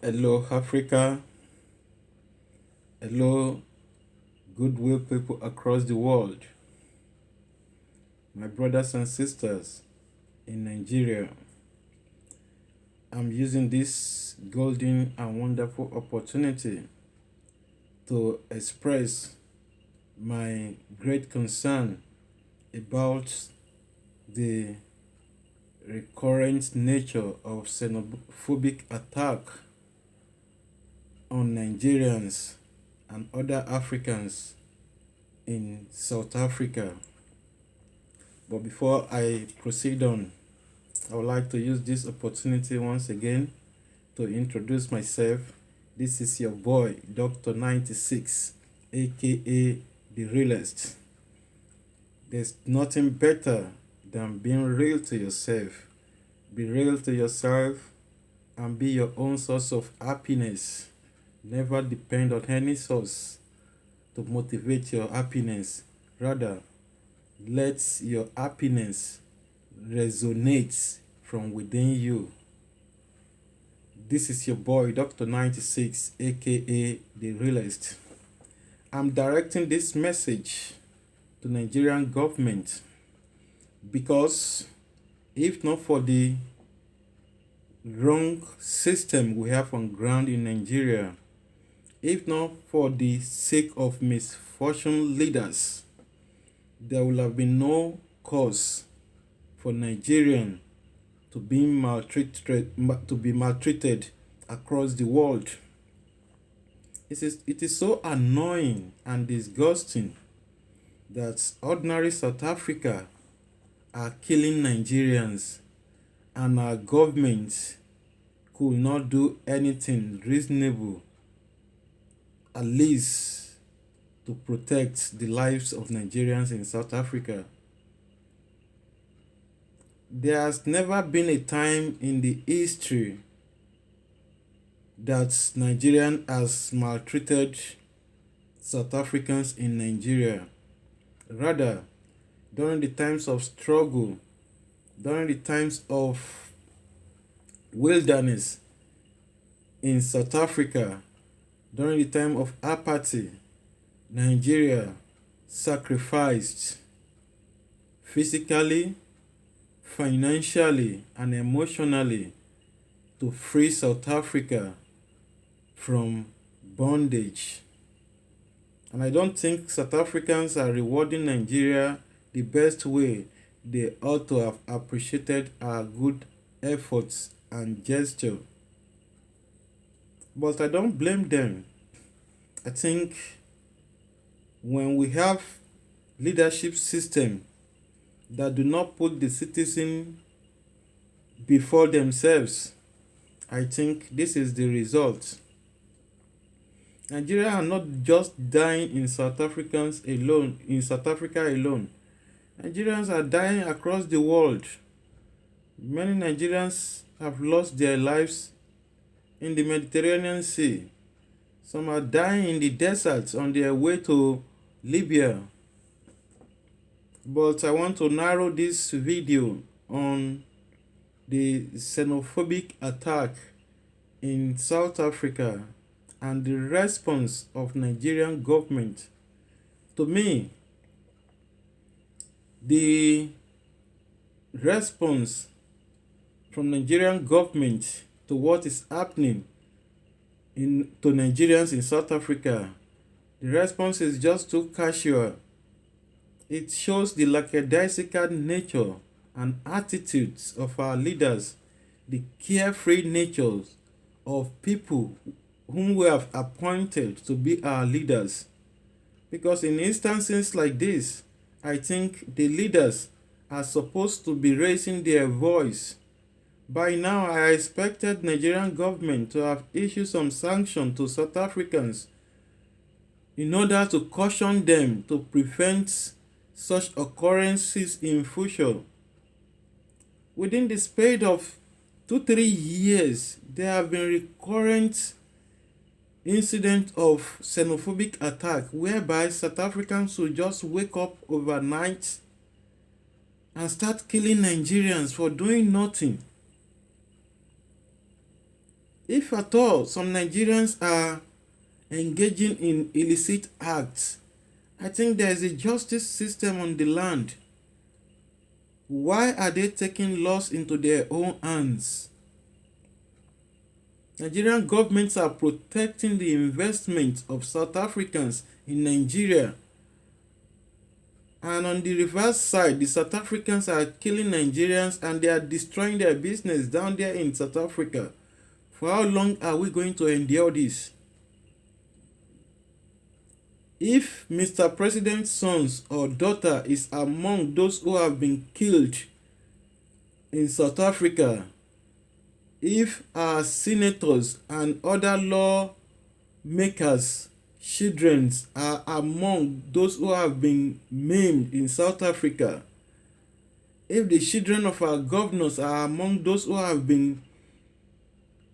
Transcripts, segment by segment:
Hello, Africa. Hello, goodwill people across the world. My brothers and sisters in Nigeria. I'm using this golden and wonderful opportunity to express my great concern about the recurrent nature of xenophobic attack on Nigerians and other Africans in South Africa. But before I proceed on, I would like to use this opportunity once again to introduce myself. This is your boy, Dr. 96, aka The Realist. There's nothing better than being real to yourself. Be real to yourself and be your own source of happiness. Never depend on any source to motivate your happiness. Rather, let your happiness resonate from within you. This is your boy, Dr. 96, aka The Realist. I'm directing this message to Nigerian government because if not for the wrong system we have on ground in Nigeria, if not for the sake of misfortune leaders, there will have been no cause for Nigerians to be maltreated across the world. It is so annoying and disgusting that ordinary South Africa are killing Nigerians and our government could not do anything reasonable, at least to protect the lives of Nigerians in South Africa. There has never been a time in the history that Nigerian has maltreated South Africans in Nigeria. Rather, during the times of struggle, during the times of wilderness in South Africa, during the time of apathy, Nigeria sacrificed physically, financially, and emotionally to free South Africa from bondage. And I don't think South Africans are rewarding Nigeria the best way. They ought to have appreciated our good efforts and gesture. But I don't blame them. I think when we have leadership system that do not put the citizen before themselves, I think this is the result. Nigeria are not just dying in South Africa alone. Nigerians are dying across the world. Many Nigerians have lost their lives in the Mediterranean Sea. Some are dying in the deserts on their way to Libya. But I want to narrow this video on the xenophobic attack in South Africa and the response of Nigerian government. To me, the response from Nigerian government to what is happening to Nigerians in South Africa, the response is just too casual. It shows the lackadaisical nature and attitudes of our leaders, the carefree natures of people whom we have appointed to be our leaders. Because in instances like this, I think the leaders are supposed to be raising their voice. By now, I expected Nigerian government to have issued some sanction to South Africans in order to caution them to prevent such occurrences in future. Within the span of 2-3 years, there have been recurrent incidents of xenophobic attack whereby South Africans will just wake up overnight and start killing Nigerians for doing nothing. If at all some Nigerians are engaging in illicit acts, I think there is a justice system on the land. Why are they taking laws into their own hands? Nigerian governments are protecting the investment of South Africans in Nigeria. And on the reverse side, the South Africans are killing Nigerians and they are destroying their business down there in South Africa. For how long are we going to endure this? If Mr. President's sons or daughter is among those who have been killed in South Africa, if our senators and other lawmakers' children are among those who have been maimed in South Africa, if the children of our governors are among those who have been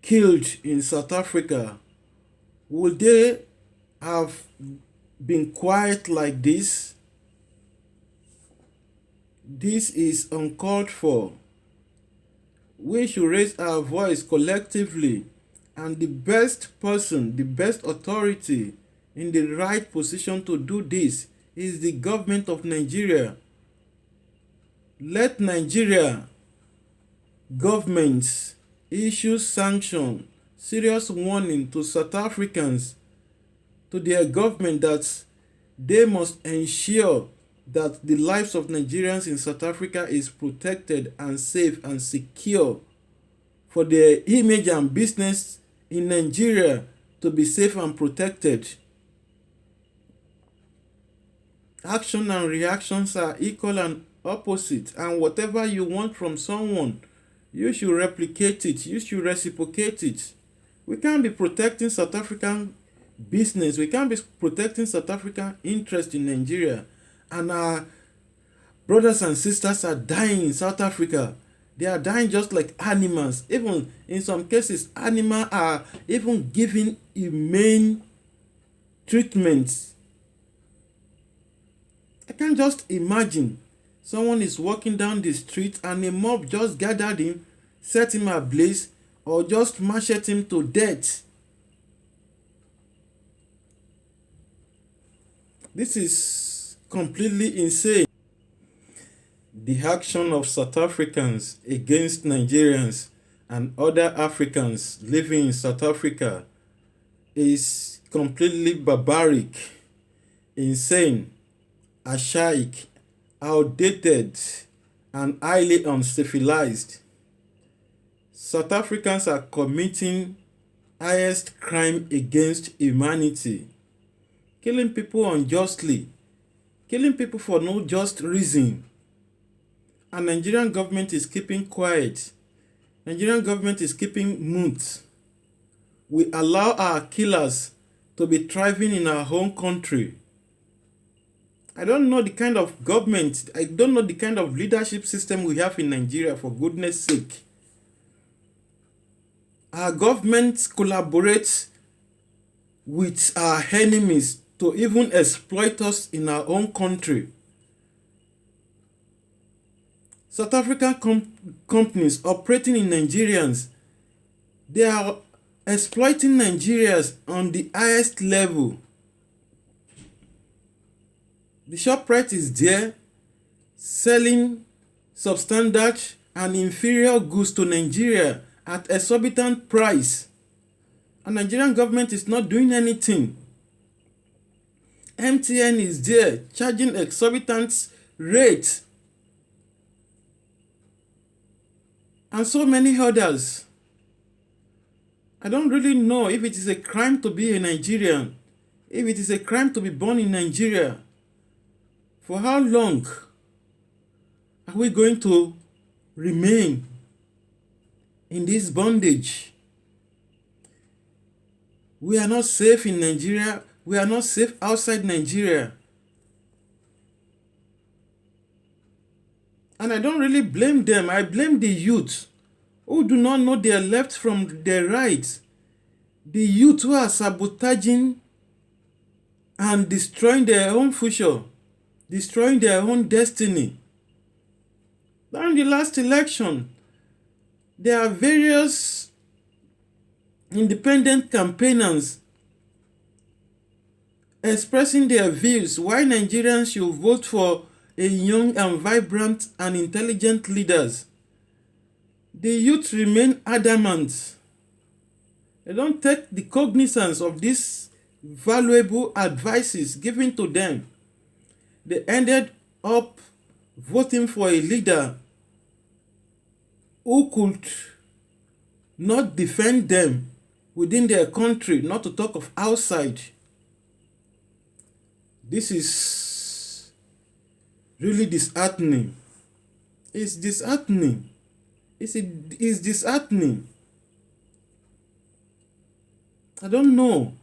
killed in South Africa, would they have been quiet like this? This is uncalled for. We should raise our voice collectively, and the best person, the best authority in the right position to do this is the government of Nigeria. Let Nigeria governments issue sanction, serious warning to South Africans, to their government, that they must ensure that the lives of Nigerians in South Africa is protected and safe and secure, for their image and business in Nigeria to be safe and protected. Action and reactions are equal and opposite, and whatever you want from someone, you should replicate it, you should reciprocate it. We can't be protecting South African business, we can't be protecting South African interest in Nigeria, and our brothers and sisters are dying in South Africa. They are dying just like animals. Even in some cases, animals are even given humane treatment. I can just imagine someone is walking down the street and a mob just gathered him, set him ablaze, or just macheted him to death. This is completely insane. The action of South Africans against Nigerians and other Africans living in South Africa is completely barbaric, insane, archaic, outdated, and highly uncivilized. South Africans are committing highest crime against humanity, killing people unjustly, killing people for no just reason. And Nigerian government is keeping quiet. Nigerian government is keeping mute. We allow our killers to be thriving in our home country. I don't know the kind of government, I don't know the kind of leadership system we have in Nigeria, for goodness sake. Our government collaborates with our enemies to even exploit us in our own country. South African companies operating in Nigerians, they are exploiting Nigerians on the highest level. The Shoprite is there selling substandard and inferior goods to Nigeria at exorbitant price, and Nigerian government is not doing anything. MTN is there charging exorbitant rates, and so many others. I don't really know if it is a crime to be a Nigerian, if it is a crime to be born in Nigeria. For how long are we going to remain in this bondage? We are not safe in Nigeria. We are not safe outside Nigeria. And I don't really blame them. I blame the youth who do not know their left from their right. The youth who are sabotaging and destroying their own future, destroying their own destiny. During the last election, there are various independent campaigners expressing their views why Nigerians should vote for a young and vibrant and intelligent leaders. The youth remain adamant. They don't take the cognizance of these valuable advices given to them. They ended up voting for a leader who could not defend them within their country, not to talk of outside. This is really disheartening. It's disheartening. It's disheartening. I don't know.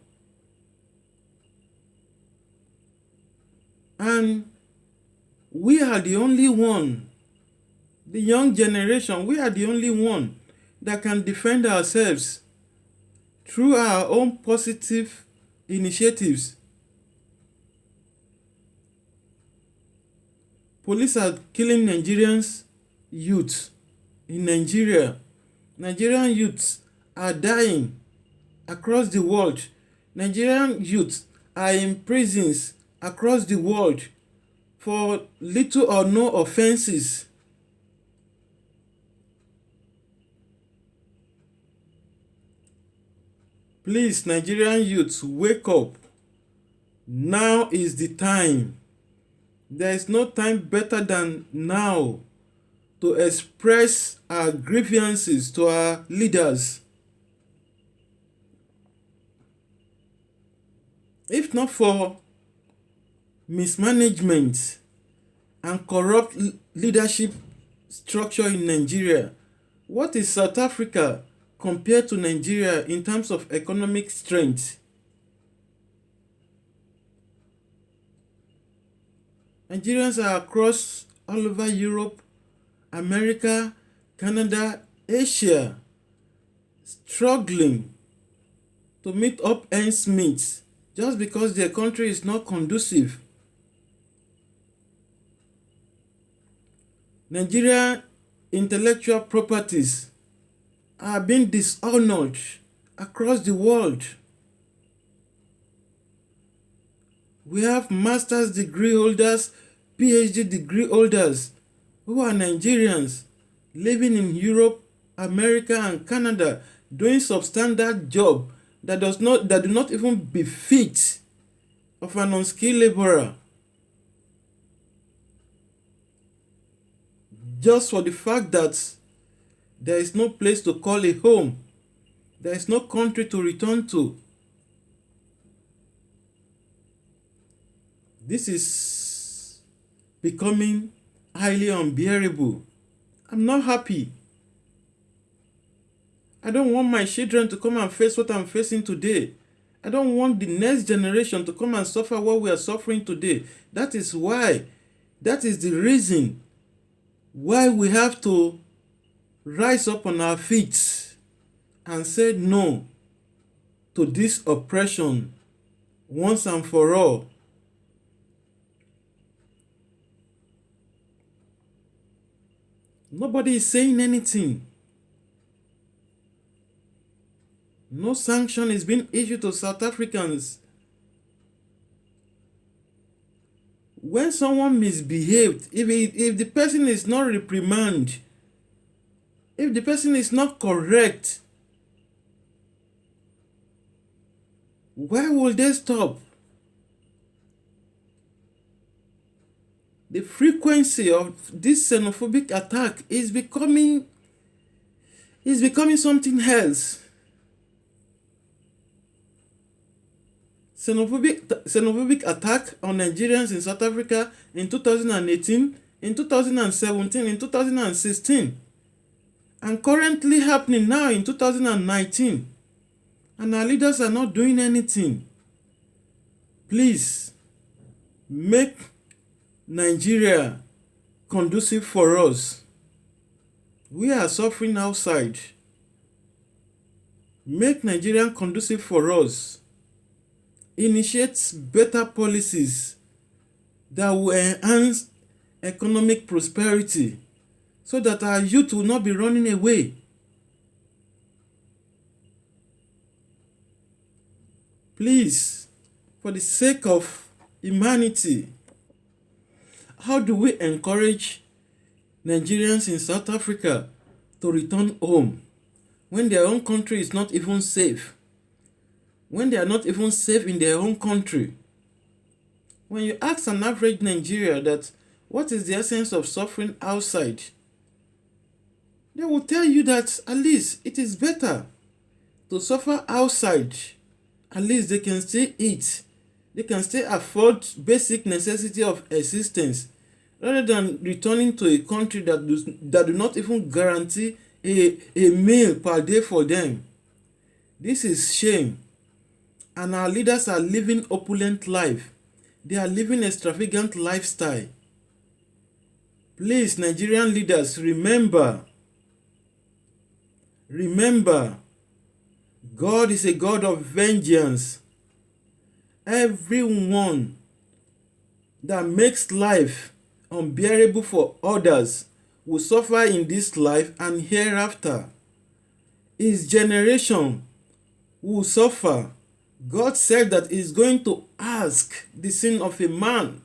And we are the only one, the young generation, we are the only one that can defend ourselves through our own positive initiatives. Police are killing Nigerians youth in Nigeria. Nigerian youths are dying across the world. Nigerian youths are in prisons across the world for little or no offenses. Please, Nigerian youths, wake up. Now is the time. There is no time better than now to express our grievances to our leaders. If not for mismanagement and corrupt leadership structure in Nigeria, what is South Africa compared to Nigeria in terms of economic strength? Nigerians are across all over Europe, America, Canada, Asia, struggling to meet up ends meet just because their country is not conducive. Nigerian intellectual properties are being dishonored across the world. We have master's degree holders, PhD degree holders who are Nigerians living in Europe, America, and Canada, doing substandard job that do not even befit of an unskilled laborer. Just for the fact that there is no place to call a home, there is no country to return to. This is becoming highly unbearable. I'm not happy. I don't want my children to come and face what I'm facing today. I don't want the next generation to come and suffer what we are suffering today. That is the reason why we have to rise up on our feet and say no to this oppression once and for all. Nobody is saying anything. No sanction is being issued to South Africans. When someone misbehaved, if the person is not reprimanded, if the person is not correct, why will they stop? The frequency of this xenophobic attack is becoming something else. Xenophobic attack on Nigerians in South Africa in 2018, in 2017, in 2016, and currently happening now in 2019. And our leaders are not doing anything. Please, make Nigeria conducive for us. We are suffering outside. Make Nigeria conducive for us. Initiate better policies that will enhance economic prosperity so that our youth will not be running away. Please, for the sake of humanity, how do we encourage Nigerians in South Africa to return home when their own country is not even safe? When they are not even safe in their own country? When you ask an average Nigerian that what is the essence of suffering outside, they will tell you that at least it is better to suffer outside. At least they can still eat. They can still afford basic necessity of existence rather than returning to a country that do not even guarantee a meal per day for them. This is shame. And our leaders are living opulent life. They are living extravagant lifestyle. Please, Nigerian leaders, remember, God is a God of vengeance. Everyone that makes life unbearable for others will suffer in this life and hereafter. His generation will suffer. God said that He is going to ask the sin of a man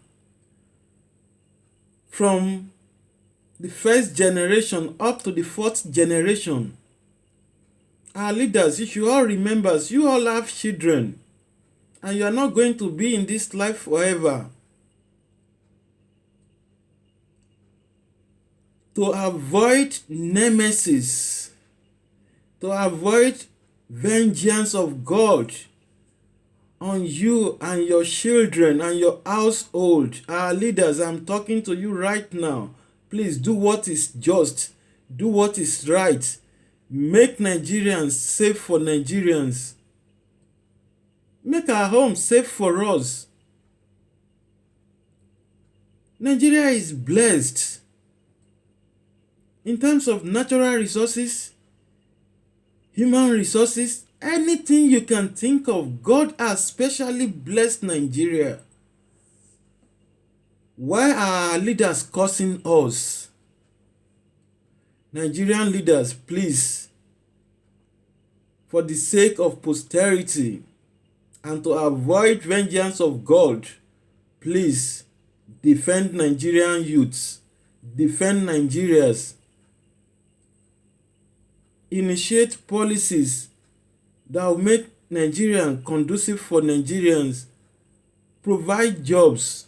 from the first generation up to the fourth generation. Our leaders, you should all remember, you all have children, and you are not going to be in this life forever. To avoid nemesis, to avoid vengeance of God on you and your children and your household, our leaders, I'm talking to you right now. Please do what is just, do what is right. Make Nigerians safe for Nigerians. Make our home safe for us. Nigeria is blessed in terms of natural resources, human resources, anything you can think of. God has specially blessed Nigeria. Why are our leaders cursing us? Nigerian leaders, please, for the sake of posterity and to avoid vengeance of God, please defend Nigerian youths, defend Nigerians, initiate policies that will make Nigeria conducive for Nigerians, provide jobs,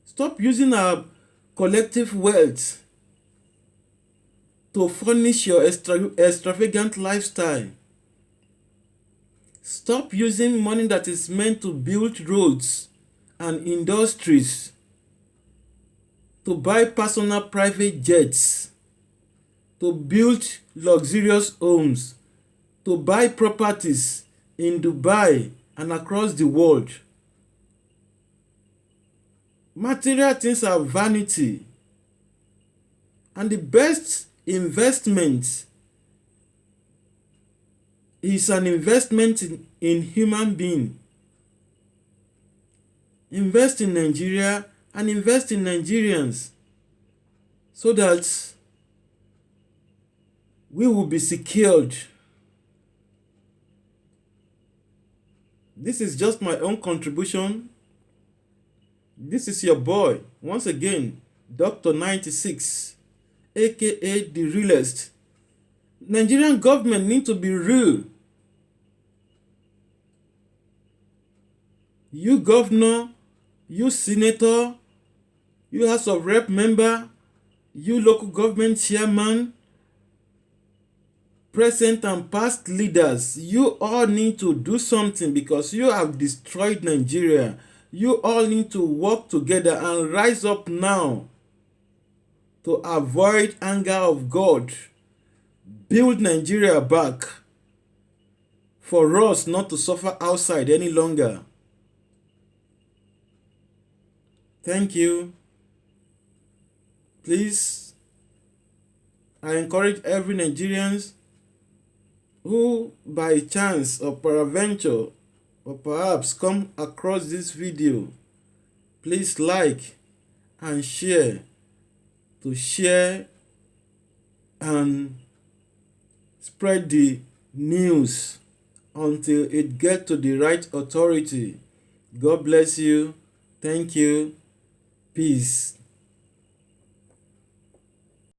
stop using our collective wealth to furnish your extravagant lifestyle. Stop using money that is meant to build roads and industries to buy personal private jets, to build luxurious homes, to buy properties in Dubai and across the world. Material things are vanity, and the best investment is an investment in human being. Invest in Nigeria and invest in Nigerians so that we will be secured. This is just my own contribution. This is your boy, once again, Dr. 96, aka the realest. Nigerian government need to be real. You governor, you senator, you House of Rep member, you local government chairman, present and past leaders, you all need to do something because you have destroyed Nigeria. You all need to work together and rise up now to avoid anger of God. Build Nigeria back for us not to suffer outside any longer. Thank you. Please, I encourage every Nigerian who by chance or peradventure or perhaps come across this video, please like and share, to share and spread the news until it gets to the right authority. God bless you. Thank you. Peace.